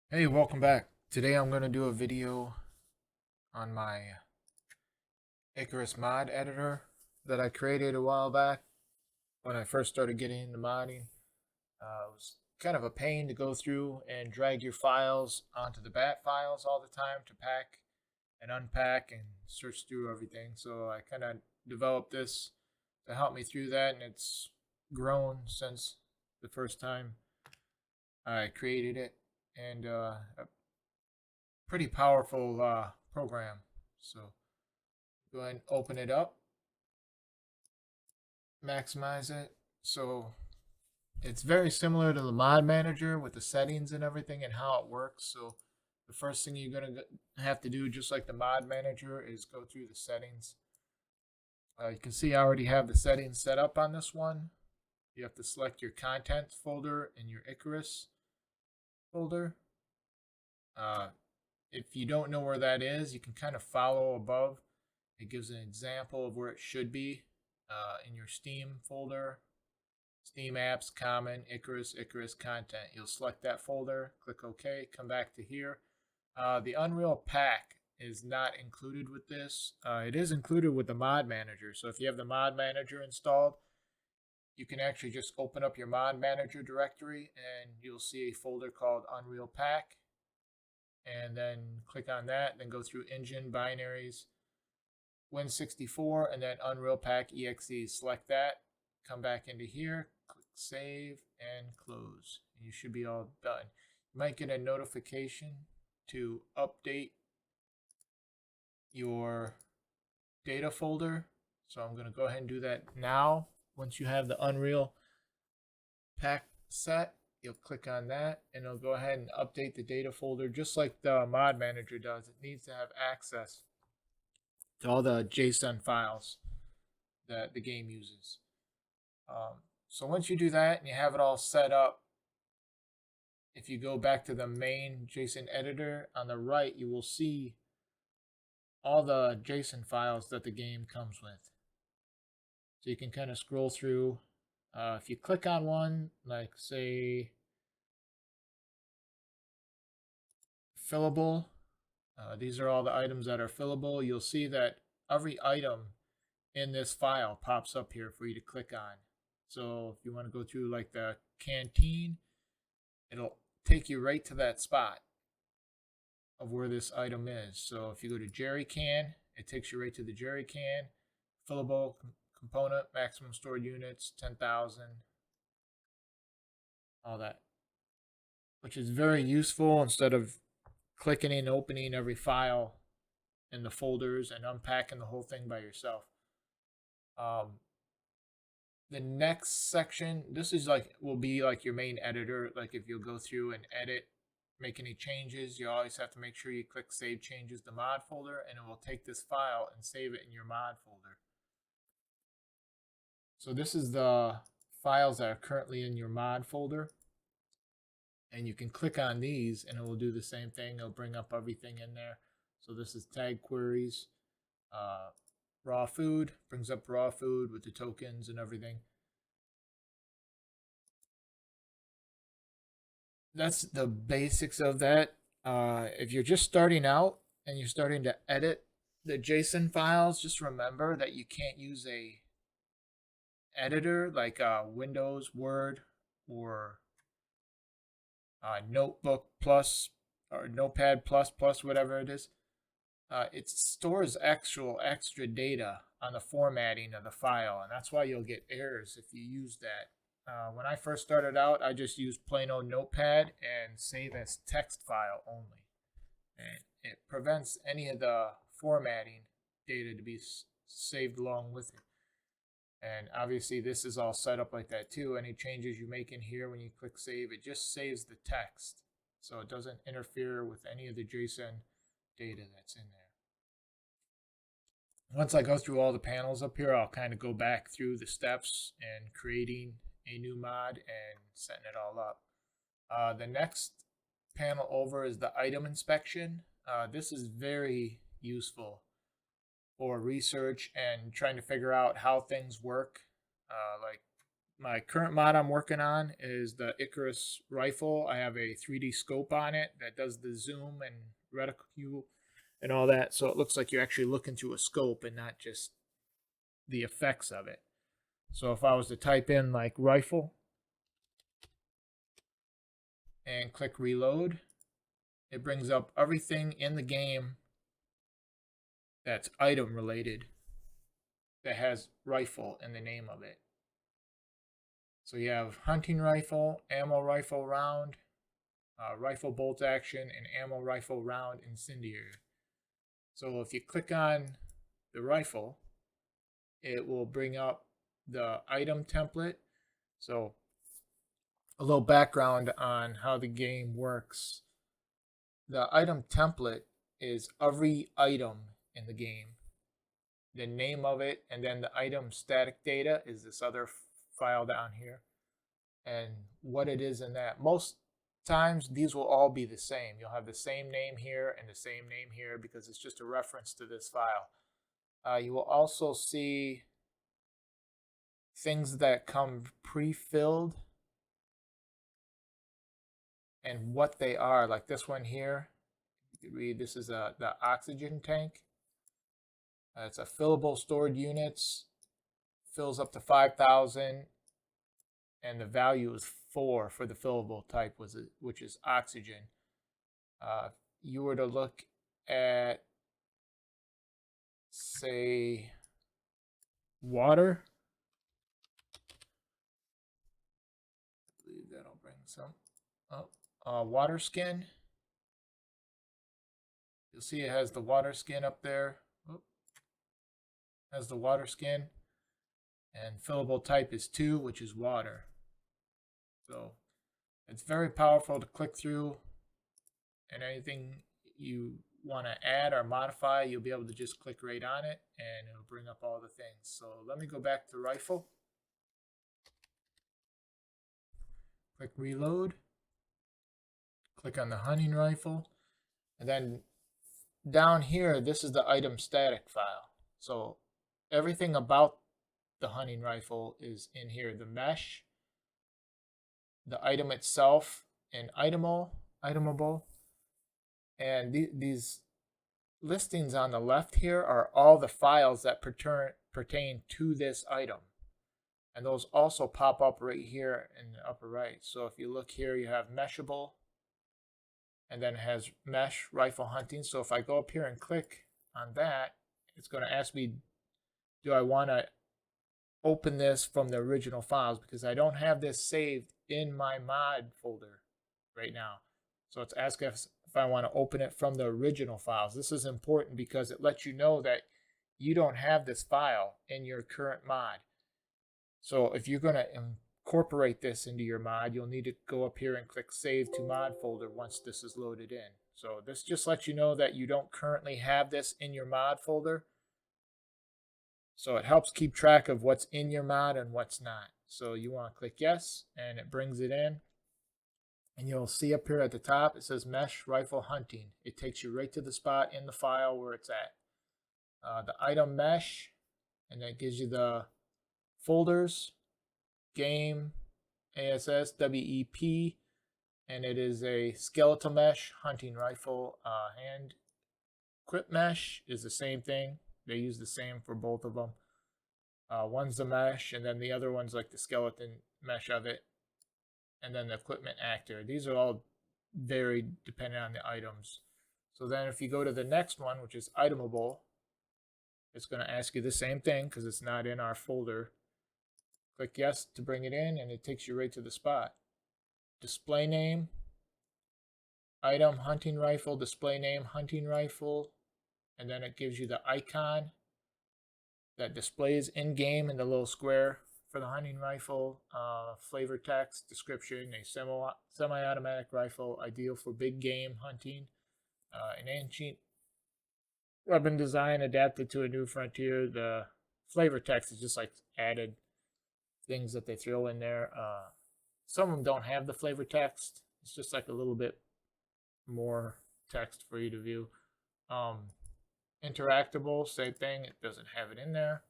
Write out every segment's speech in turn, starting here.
Hey, welcome back. Today I'm going to do a video on my Icarus mod editor that I created a while back when I first started getting into modding. It was kind of a pain to go through and drag your files onto the bat files all the time to pack and unpack and search through everything. So I kind of developed this to help me through that, and it's grown since the first time I created it. And a pretty powerful program. So go ahead and open it up, maximize it. So it's very similar to the mod manager with the settings and everything and how it works. So the first thing you're going to have to do, just like the mod manager, is go through the settings. You can see I already have the settings set up on this one. You have to select your content folder in your Icarus folder. If you don't know where that is, you can kind of follow above. It gives an example of where it should be in your Steam folder. Steam apps, common, Icarus content. You'll select that folder, click OK, come back to here. The Unreal pack is not included with this. It is included with the mod manager. So if you have the mod manager installed, you can actually just open up your mod manager directory and you'll see a folder called Unreal pack. And then click on that, then go through engine, binaries, Win64, and then Unreal Pack EXE. Select that, come back into here, click save, and close. And you should be all done. You might get a notification to update your data folder. So I'm going to go ahead and do that now. Once you have the Unreal Pack set, you'll click on that and it'll go ahead and update the data folder just like the mod manager does. It needs to have access to all the JSON files that the game uses. So once you do that and you have it all set up, if you go back to the main JSON editor on the right, you will see all the JSON files that the game comes with. So you can kind of scroll through. If you click on one, like say fillable, these are all the items that are fillable. You'll see that every item in this file pops up here for you to click on. So if you want to go through like the canteen, it'll take you right to that spot of where this item is. So if you go to jerry can, it takes you right to the jerry can. Fillable component, maximum stored units, 10,000, all that, which is very useful instead of clicking and opening every file in the folders and unpacking the whole thing by yourself. The next section, this is like will be like your main editor. Like if you'll go through and edit, make any changes, you always have to make sure you click save changes to mod folder, and it will take this file and save it in your mod folder. So this is the files that are currently in your mod folder, and you can click on these and it will do the same thing. It'll bring up everything in there. So this is tag queries, raw food, brings up raw food with the tokens and everything. That's the basics of that. If you're just starting out and you're starting to edit the JSON files, just remember that you can't use a editor like Windows, Word, or Notebook Plus or Notepad Plus Plus, whatever it is. It stores actual extra data on the formatting of the file, and that's why you'll get errors if you use that. When I first started out, I just used plain old Notepad and save as text file only. And it prevents any of the formatting data to be saved along with it. And obviously this is all set up like that too. Any changes you make in here when you click save, it just saves the text. So it doesn't interfere with any of the JSON data that's in there. Once I go through all the panels up here, I'll kind of go back through the steps and creating a new mod and setting it all up. The next panel over is the item inspection. This is very useful for research and trying to figure out how things work. Like my current mod I'm working on is the Icarus rifle. I have a 3D scope on it that does the zoom and reticule and all that, so it looks like you're actually looking through a scope and not just the effects of it. So if I was to type in like rifle and click reload, it brings up everything in the game that's item related that has rifle in the name of it. So you have hunting rifle, ammo rifle round, rifle bolt action, and ammo rifle round incendiary. So if you click on the rifle, it will bring up the item template. So a little background on how the game works. The item template is every item in the game, the name of it, and then the item static data is this other file down here, and what it is in that. Most times these will all be the same. You'll have the same name here and the same name here because it's just a reference to this file. You will also see things that come pre-filled and what they are, like this one here. You can read this is the oxygen tank. It's a fillable stored units, fills up to 5,000, and the value is 4 for the fillable type, which is oxygen. You were to look at, say, water. I believe that'll bring some up. Water skin. You'll see it has the water skin up there. Has the water skin. And fillable type is 2, which is water. So it's very powerful to click through, and anything you want to add or modify, you'll be able to just click right on it and it'll bring up all the things. So let me go back to rifle. Click reload. Click on the hunting rifle. And then down here, this is the item static file. So everything about the hunting rifle is in here. The mesh, the item itself, and itemable. And these listings on the left here are all the files that pertain to this item. And those also pop up right here in the upper right. So if you look here, you have meshable, and then it has mesh rifle hunting. So if I go up here and click on that, it's going to ask me, do I want to open this from the original files, because I don't have this saved in my mod folder right now. So it's asking if I want to open it from the original files. This is important because it lets you know that you don't have this file in your current mod. So if you're going to incorporate this into your mod, you'll need to go up here and click Save to Mod folder once this is loaded in. So this just lets you know that you don't currently have this in your mod folder. So it helps keep track of what's in your mod and what's not. So you want to click yes, and it brings it in. And you'll see up here at the top, it says Mesh Rifle Hunting. It takes you right to the spot in the file where it's at. The item mesh, and that gives you the folders, game, ASS, WEP, and it is a skeletal mesh hunting rifle. Hand equip mesh is the same thing. They use the same for both of them. One's the mesh, and then the other one's like the skeleton mesh of it. And then the equipment actor. These are all varied depending on the items. So then if you go to the next one, which is itemable, it's going to ask you the same thing because it's not in our folder. Click yes to bring it in, and it takes you right to the spot. Display name, item hunting rifle, display name hunting rifle, and then it gives you the icon that displays in game in the little square for the hunting rifle. Flavor text description: a semi-automatic rifle ideal for big game hunting. An ancient weapon design adapted to a new frontier. The flavor text is just like added things that they throw in there. Some of them don't have the flavor text. It's just like a little bit more text for you to view. Interactable, same thing. It doesn't have it in there.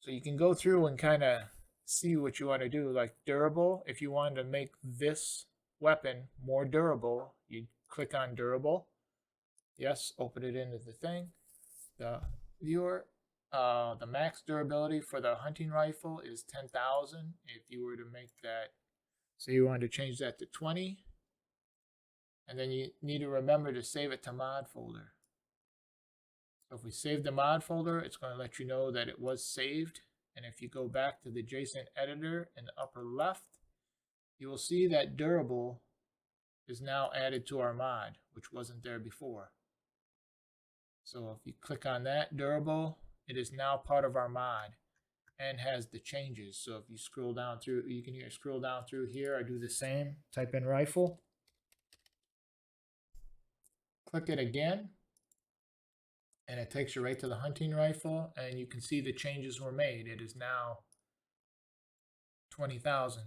So you can go through and kind of see what you want to do. Like durable, if you wanted to make this weapon more durable, you click on durable. Yes, open it into the thing. The viewer, the max durability for the hunting rifle is 10,000. If you were to make that, say you wanted to change that to 20, and then you need to remember to save it to mod folder. So if we save the mod folder, it's going to let you know that it was saved. And if you go back to the JSON editor in the upper left, you will see that durable is now added to our mod, which wasn't there before. So if you click on that, durable, it is now part of our mod and has the changes. So if you scroll down through, you can either scroll down through here or do the same, type in rifle, click it again, and it takes you right to the hunting rifle, and you can see the changes were made. It is now 20,000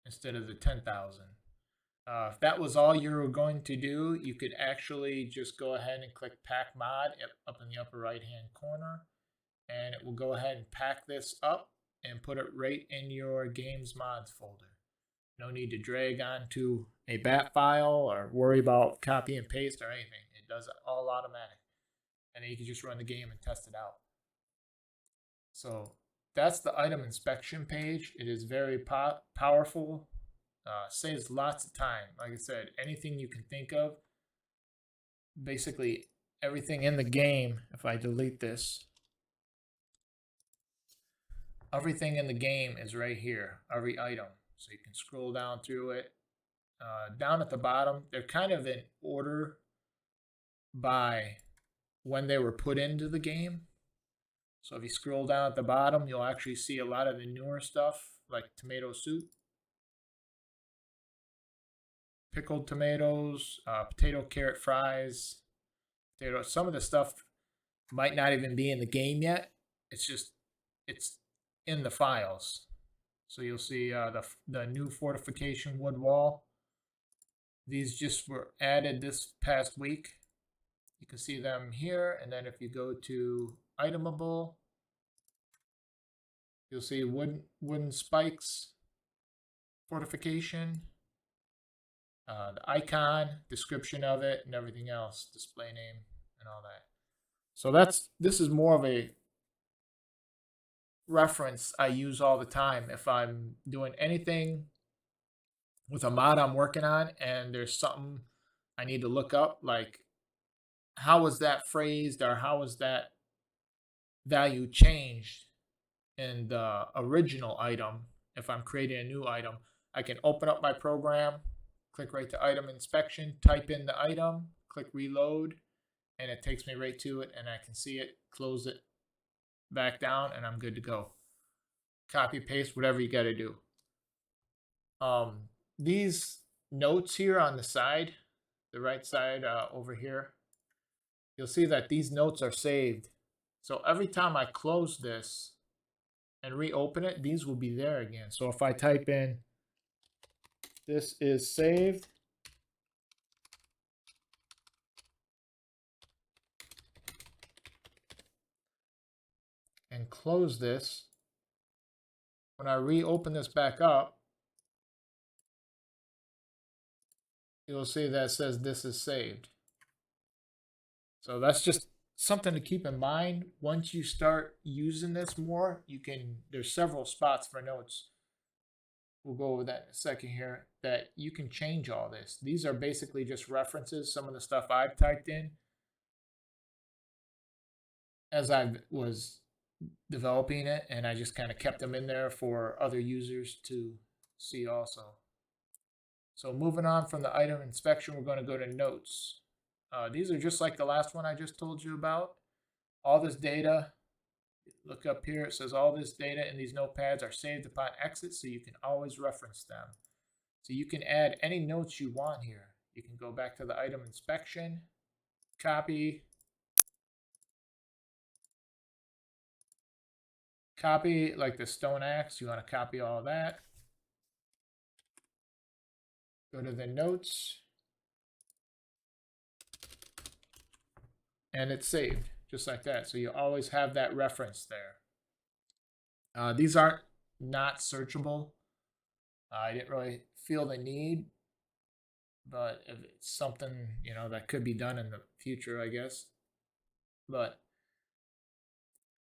instead of the 10,000. If that was all you were going to do, you could actually just go ahead and click pack mod up in the upper right hand corner, and it will go ahead and pack this up and put it right in your games mods folder. No need to drag onto a bat file or worry about copy and paste or anything. It does it all automatic. And then you can just run the game and test it out. So that's the item inspection page. It is very powerful. Saves lots of time. Like I said, anything you can think of, basically everything in the game, if I delete this, everything in the game is right here, every item. So you can scroll down through it. Down at the bottom, they're kind of in order by when they were put into the game. So if you scroll down at the bottom, you'll actually see a lot of the newer stuff, like tomato soup, pickled tomatoes, potato carrot fries, some of the stuff might not even be in the game yet. It's in the files. So you'll see the new fortification wood wall. These just were added this past week. You can see them here, and then if you go to itemable, you'll see wooden spikes, fortification, the icon, description of it, and everything else, display name, and all that. So this is more of a reference I use all the time if I'm doing anything with a mod I'm working on and there's something I need to look up, like how was that phrased or how was that value changed in the original item. If I'm creating a new item, I can open up my program, click right to item inspection, type in the item, click reload, and it takes me right to it, and I can see it, close it back down, and I'm good to go. Copy, paste, whatever you got to do. These notes here on the side, the right side over here, you'll see that these notes are saved. So every time I close this and reopen it, these will be there again. So if I type in, this is saved, and close this, when I reopen this back up, you'll see that it says this is saved. So that's just something to keep in mind. Once you start using this more, there's several spots for notes. We'll go over that in a second here, that you can change all this. These are basically just references, some of the stuff I've typed in as I was developing it, and I just kind of kept them in there for other users to see also. So moving on from the item inspection, we're going to go to notes. These are just like the last one I just told you about. All this data, look up here, it says all this data in these notepads are saved upon exit, so you can always reference them. So you can add any notes you want here. You can go back to the item inspection, copy, like the stone axe, you want to copy all that. Go to the notes, and it's saved just like that. So you always have that reference there. These aren't not searchable. I didn't really feel the need, but if it's something, you know, that could be done in the future, I guess. But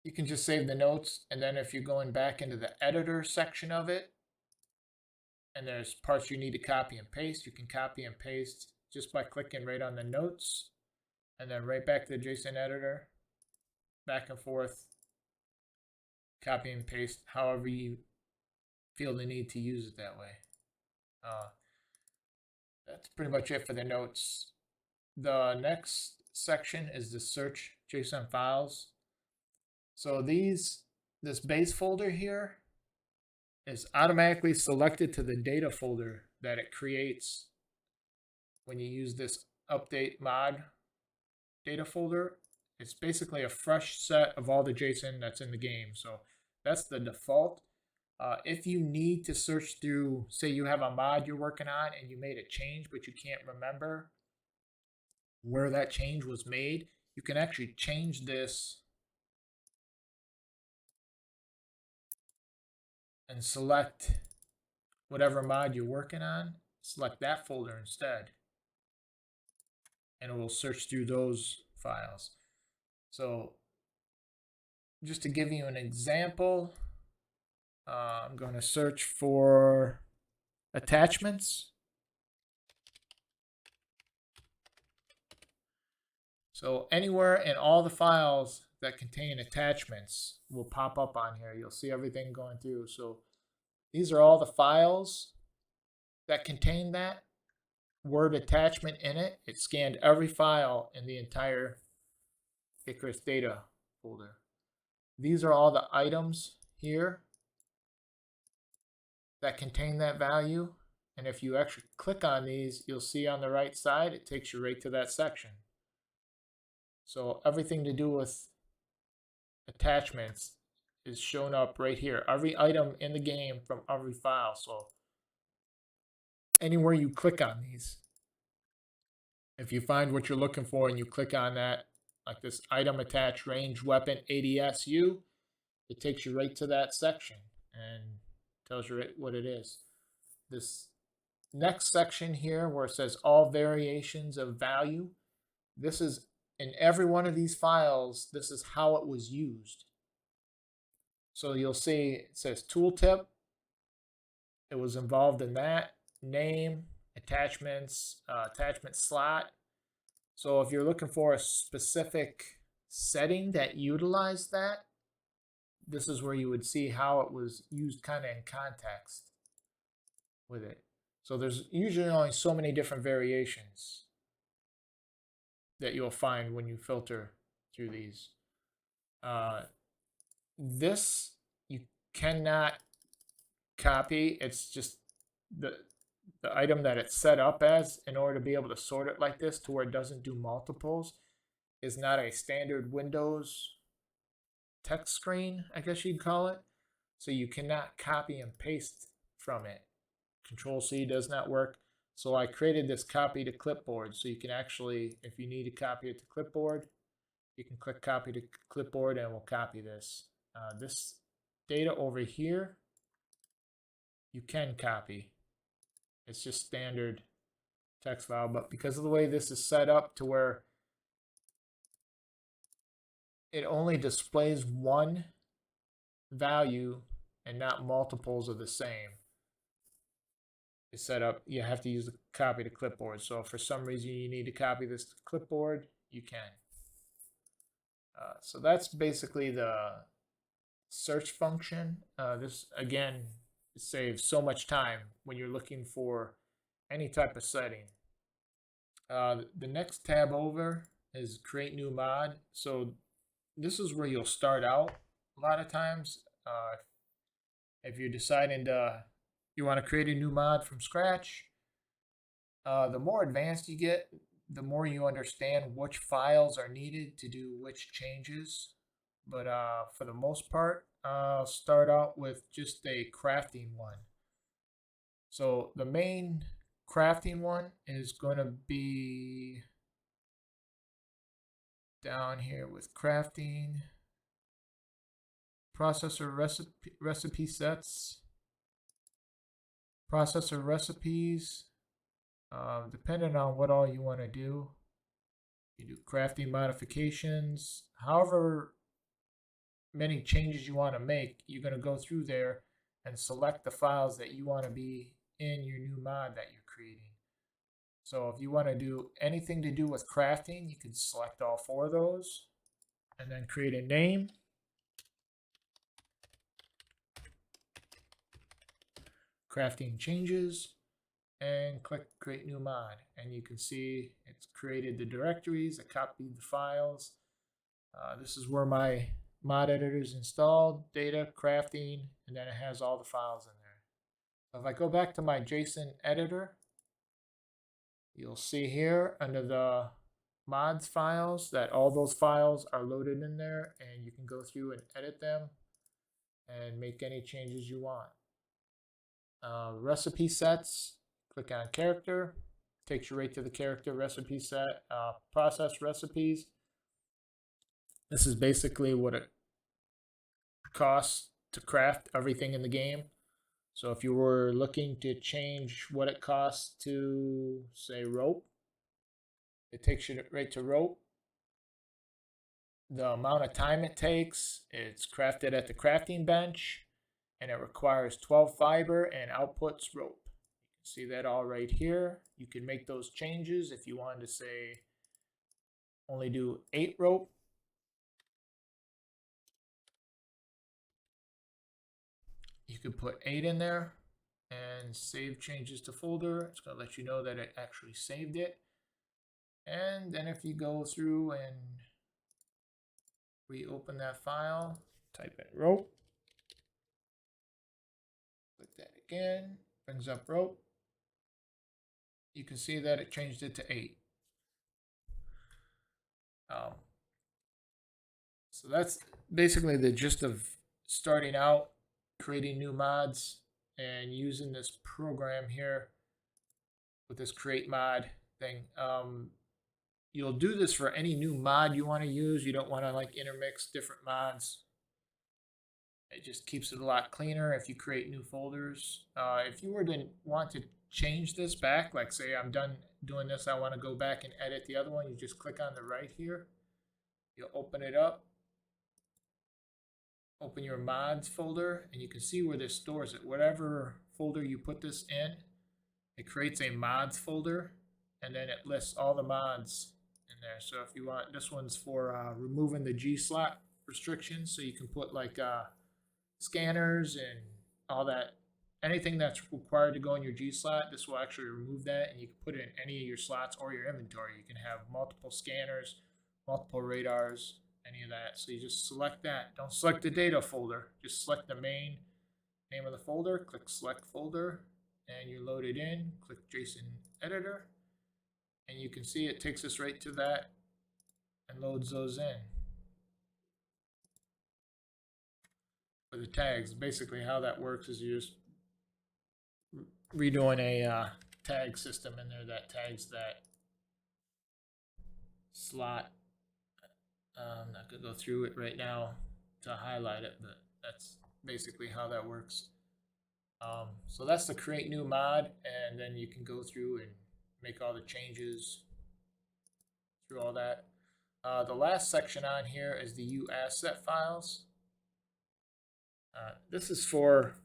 you can just save the notes, and then if you're going back into the editor section of it, and there's parts you need to copy and paste, you can copy and paste just by clicking right on the notes, and then right back to the JSON editor, back and forth, copy and paste however you feel the need to use it that way. That's pretty much it for the notes. The next section is the search JSON files. So this base folder here is automatically selected to the data folder that it creates when you use this update mod data folder. It's basically a fresh set of all the JSON that's in the game. So that's the default. If you need to search through, say you have a mod you're working on and you made a change, but you can't remember where that change was made, you can actually change this and select whatever mod you're working on, select that folder instead, and it will search through those files. So just to give you an example, I'm going to search for attachments. So anywhere in all the files that contain attachments will pop up on here. You'll see everything going through. So these are all the files that contain that word attachment in it. It scanned every file in the entire Icarus data folder. These are all the items here that contain that value. And if you actually click on these, you'll see on the right side, it takes you right to that section. So everything to do with attachments is shown up right here. Every item in the game from every file. So anywhere you click on these, if you find what you're looking for and you click on that, like this item attached range weapon ADSU, it takes you right to that section and tells you what it is. This next section here where it says all variations of value, this is in every one of these files, this is how it was used. So you'll see it says tooltip. It was involved in that. Name, attachments, attachment slot. So if you're looking for a specific setting that utilized that, this is where you would see how it was used kind of in context with it. So there's usually only so many different variations that you'll find when you filter through these. This you cannot copy. It's just the item that it's set up as in order to be able to sort it like this to where it doesn't do multiples is not a standard Windows text screen, I guess you'd call it. So you cannot copy and paste from it. Control C does not work. So I created this copy to clipboard. So you can actually, if you need to copy it to clipboard, you can click copy to clipboard and we'll copy this. This data over here, you can copy. It's just standard text file, but because of the way this is set up to where it only displays one value and not multiples of the same, it's set up, you have to use the copy to clipboard. So if for some reason you need to copy this to clipboard, you can. So that's basically the search function. This, again, saves so much time when you're looking for any type of setting. The next tab over is create new mod. So this is where you'll start out a lot of times. If you're deciding you want to create a new mod from scratch, the more advanced you get, the more you understand which files are needed to do which changes. But for the most part, I'll start out with just a crafting one. So the main crafting one is going to be down here with crafting, processor recipe sets, processor recipes, depending on what all you want to do. You do crafting modifications, however many changes you want to make, you're going to go through there and select the files that you want to be in your new mod that you're creating. So if you want to do anything to do with crafting, you can select all 4 of those and then create a name. Crafting changes and click create new mod, and you can see it's created the directories, it copied the files. This is where my mod editor is installed, data, crafting, and then it has all the files in there. So if I go back to my JSON editor, you'll see here under the mods files that all those files are loaded in there, and you can go through and edit them and make any changes you want. Recipe sets, click on character, takes you right to the character recipe set. Process recipes, this is basically what it costs to craft everything in the game. So if you were looking to change what it costs to, say, rope, it takes you right to rope. The amount of time it takes, it's crafted at the crafting bench, and it requires 12 fiber and outputs rope. You can see that all right here. You can make those changes if you wanted to, say, only do 8 rope. You could put 8 in there and save changes to folder. It's going to let you know that it actually saved it. And then if you go through and reopen that file, type in rope, click that again, brings up rope. You can see that it changed it to 8. So that's basically the gist of starting out, creating new mods, and using this program here with this create mod thing. You'll do this for any new mod you want to use. You don't want to like intermix different mods. It just keeps it a lot cleaner if you create new folders. If you were to want to change this back, like say I'm done doing this, I want to go back and edit the other one, you just click on the right here. You'll open it up. Open your mods folder, and you can see where this stores it. Whatever folder you put this in, it creates a mods folder, and then it lists all the mods in there. So if you want, this one's for removing the G slot restrictions, so you can put like scanners and all that. Anything that's required to go in your G slot, this will actually remove that, and you can put it in any of your slots or your inventory. You can have multiple scanners, multiple radars, any of that. So you just select that. Don't select the data folder. Just select the main name of the folder. Click select folder, and you load it in. Click JSON editor, and you can see it takes us right to that and loads those in. For the tags, basically how that works is you just redoing a tag system in there that tags that slot. I'm not going to go through it right now to highlight it, but that's basically how that works. So that's the create new mod, and then you can go through and make all the changes through all that. The last section on here is the UAsset files. This is for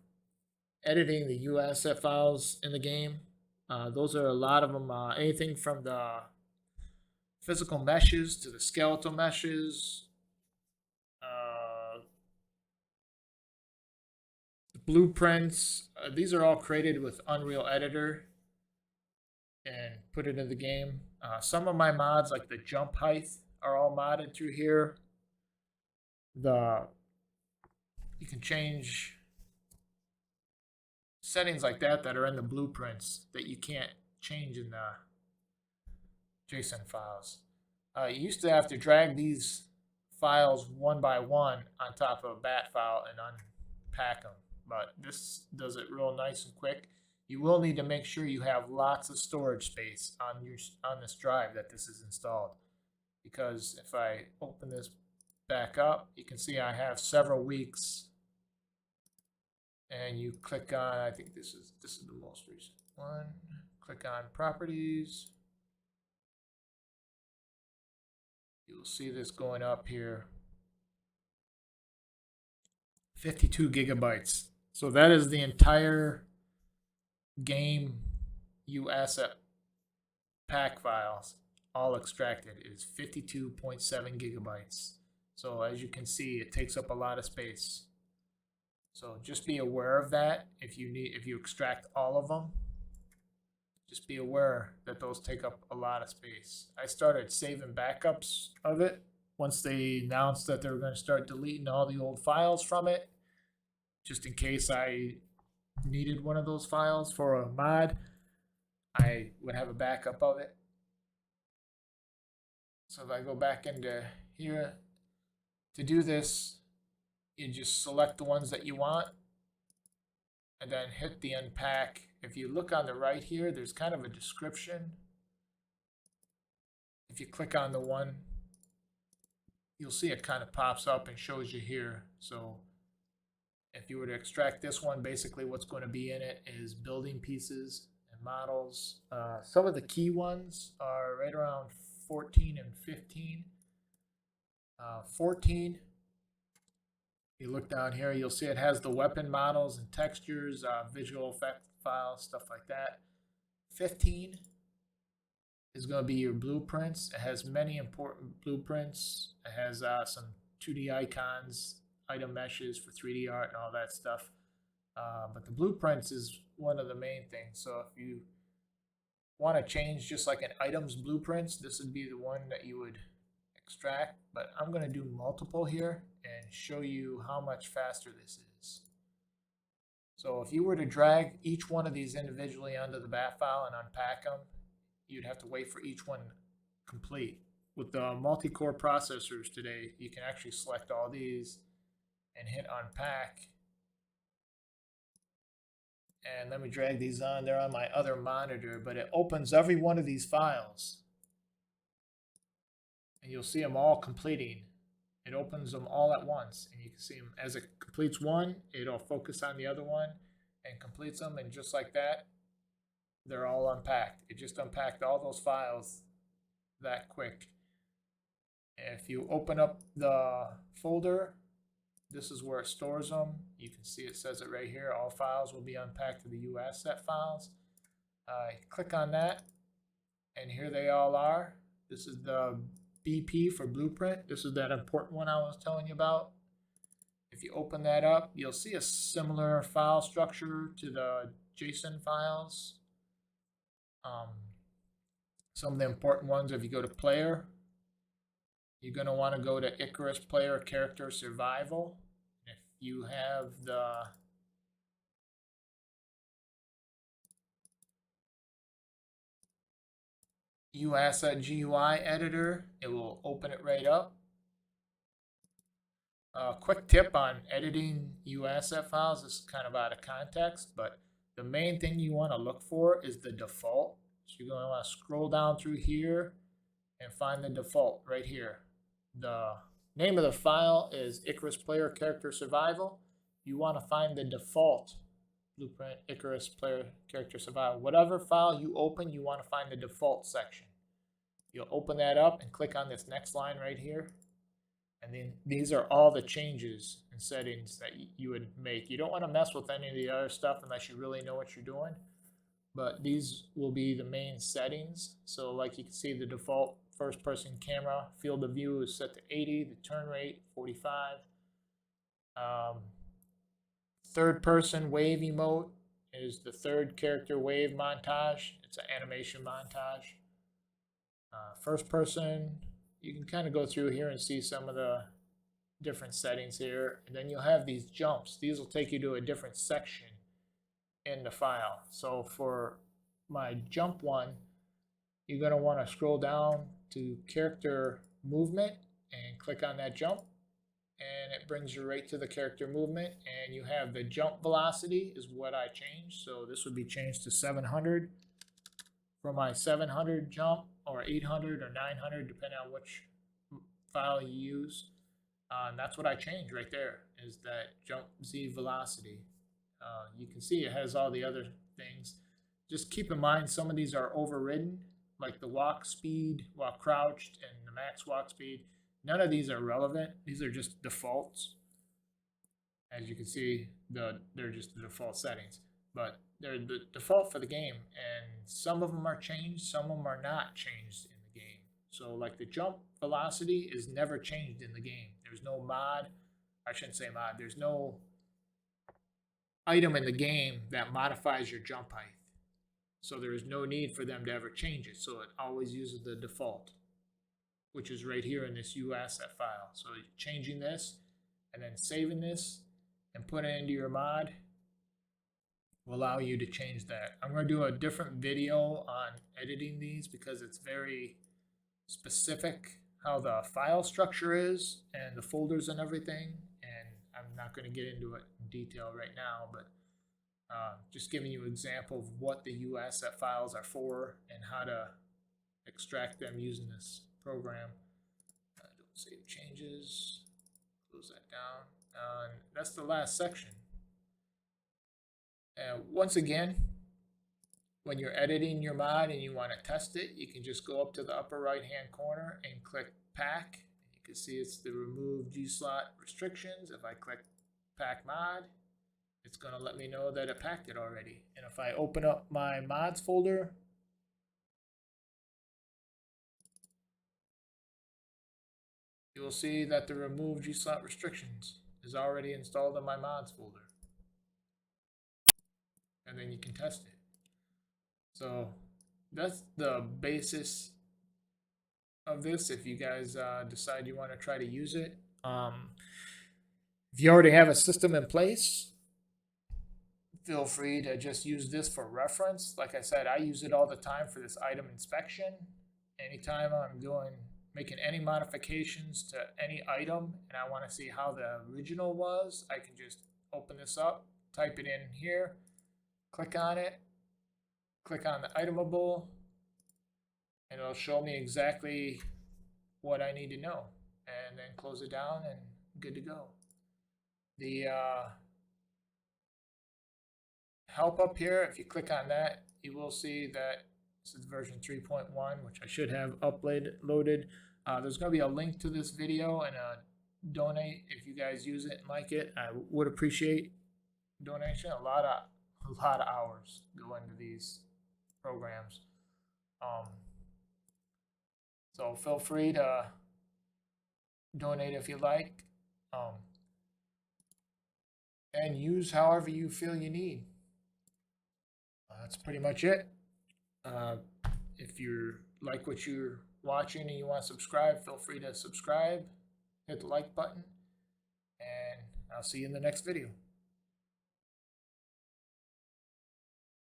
editing the UAsset files in the game. Those are a lot of them, anything from the physical meshes to the skeletal meshes, the blueprints. These are all created with Unreal Editor and put it in the game. Some of my mods, like the jump height, are all modded through here. You can change settings like that are in the blueprints that you can't change in the JSON files. You used to have to drag these files one by one on top of a bat file and unpack them, but this does it real nice and quick. You will need to make sure you have lots of storage space on this drive that this is installed, because if I open this back up, you can see I have several weeks. And you click on, I think this is the most recent one. Click on properties. You'll see this going up here. 52 gigabytes. So that is the entire game asset pack files all extracted. It is 52.7 gigabytes. So as you can see, it takes up a lot of space. So just be aware of that. If you extract all of them, just be aware that those take up a lot of space. I started saving backups of it once they announced that they were going to start deleting all the old files from it, just in case I needed one of those files for a mod. I would have a backup of it. So if I go back into here to do this, you just select the ones that you want and then hit the unpack. If you look on the right here, there's kind of a description. If you click on the one, you'll see it kind of pops up and shows you here. So if you were to extract this one, basically what's going to be in it is building pieces and models. Some of the key ones are right around 14 and 15. 14, you look down here, you'll see it has the weapon models and textures, visual effect files, stuff like that. 15 is going to be your blueprints. It has many important blueprints. It has some 2D icons, item meshes for 3D art and all that stuff. But the blueprints is one of the main things. So if you want to change just like an item's blueprints, this would be the one that you would extract. But I'm going to do multiple here and show you how much faster this is. So if you were to drag each one of these individually onto the bat file and unpack them, you'd have to wait for each one complete. With the multi-core processors today, you can actually select all these and hit unpack. And let me drag these on. They're on my other monitor, but it opens every one of these files. And you'll see them all completing. It opens them all at once, and you can see them as it completes one, it'll focus on the other one and completes them, and just like that, they're all unpacked. It just unpacked all those files that quick. If you open up the folder, this is where it stores them. You can see it says it right here. All files will be unpacked to the UAsset files. Click on that, and here they all are. This is the BP for blueprint. This is that important one I was telling you about. If you open that up, you'll see a similar file structure to the JSON files. Some of the important ones, if you go to player, you're going to want to go to Icarus player character survival. If you have the UAsset GUI editor, it will open it right up. Quick tip on editing UAsset files, this is kind of out of context, but the main thing you want to look for is the default. So you're going to want to scroll down through here and find the default right here. The name of the file is Icarus Player Character Survival. You want to find the default blueprint Icarus Player Character Survival. Whatever file you open, you want to find the default section. You'll open that up and click on this next line right here. And then these are all the changes and settings that you would make. You don't want to mess with any of the other stuff unless you really know what you're doing. But these will be the main settings. So like you can see, the default first person camera field of view is set to 80, the turn rate 45. Third person wave emote is the third character wave montage. It's an animation montage. First person, you can kind of go through here and see some of the different settings here. And then you'll have these jumps. These will take you to a different section in the file. So for my jump one, you're going to want to scroll down to character movement and click on that jump. And it brings you right to the character movement. And you have the jump velocity is what I changed. So this would be changed to 700 for my 700 jump, or 800 or 900, depending on which file you use. And that's what I changed right there, is that jump Z velocity. You can see it has all the other things. Just keep in mind some of these are overridden, like the walk speed while crouched and the max walk speed. None of these are relevant. These are just defaults. As you can see, they're just the default settings, but they're the default for the game, and some of them are changed, some of them are not changed in the game. So like the jump velocity is never changed in the game. There's no mod, I shouldn't say mod, there's no item in the game that modifies your jump height. So there is no need for them to ever change it. So it always uses the default, which is right here in this UAsset file. So changing this and then saving this and put it into your mod will allow you to change that. I'm going to do a different video on editing these because it's very specific how the file structure is and the folders and everything, and I'm not going to get into it in detail right now, but just giving you an example of what the UAsset files are for and how to extract them using this program. Don't save changes, close that down. That's the last section. Once again, when you're editing your mod and you want to test it, you can just go up to the upper right hand corner and click pack. You can see it's the remove G-slot restrictions. If I click pack mod, it's going to let me know that it packed it already. And if I open up my mods folder, you will see that the remove G-slot restrictions is already installed in my mods folder. And then you can test it. So that's the basis of this if you guys decide you want to try to use it. If you already have a system in place, feel free to just use this for reference. Like I said, I use it all the time for this item inspection. Anytime I'm making any modifications to any item and I want to see how the original was, I can just open this up, type it in here, click on it, click on the itemable, and it'll show me exactly what I need to know, and then close it down and good to go. The help up here, if you click on that, you will see that this is version 3.1, which I should have loaded. There's going to be a link to this video and a donate if you guys use it and like it. I would appreciate donation. A lot of hours go into these programs. So feel free to donate if you like, and use however you feel you need. That's pretty much it. If you like what you're watching and you want to subscribe, feel free to subscribe, hit the like button, and I'll see you in the next video.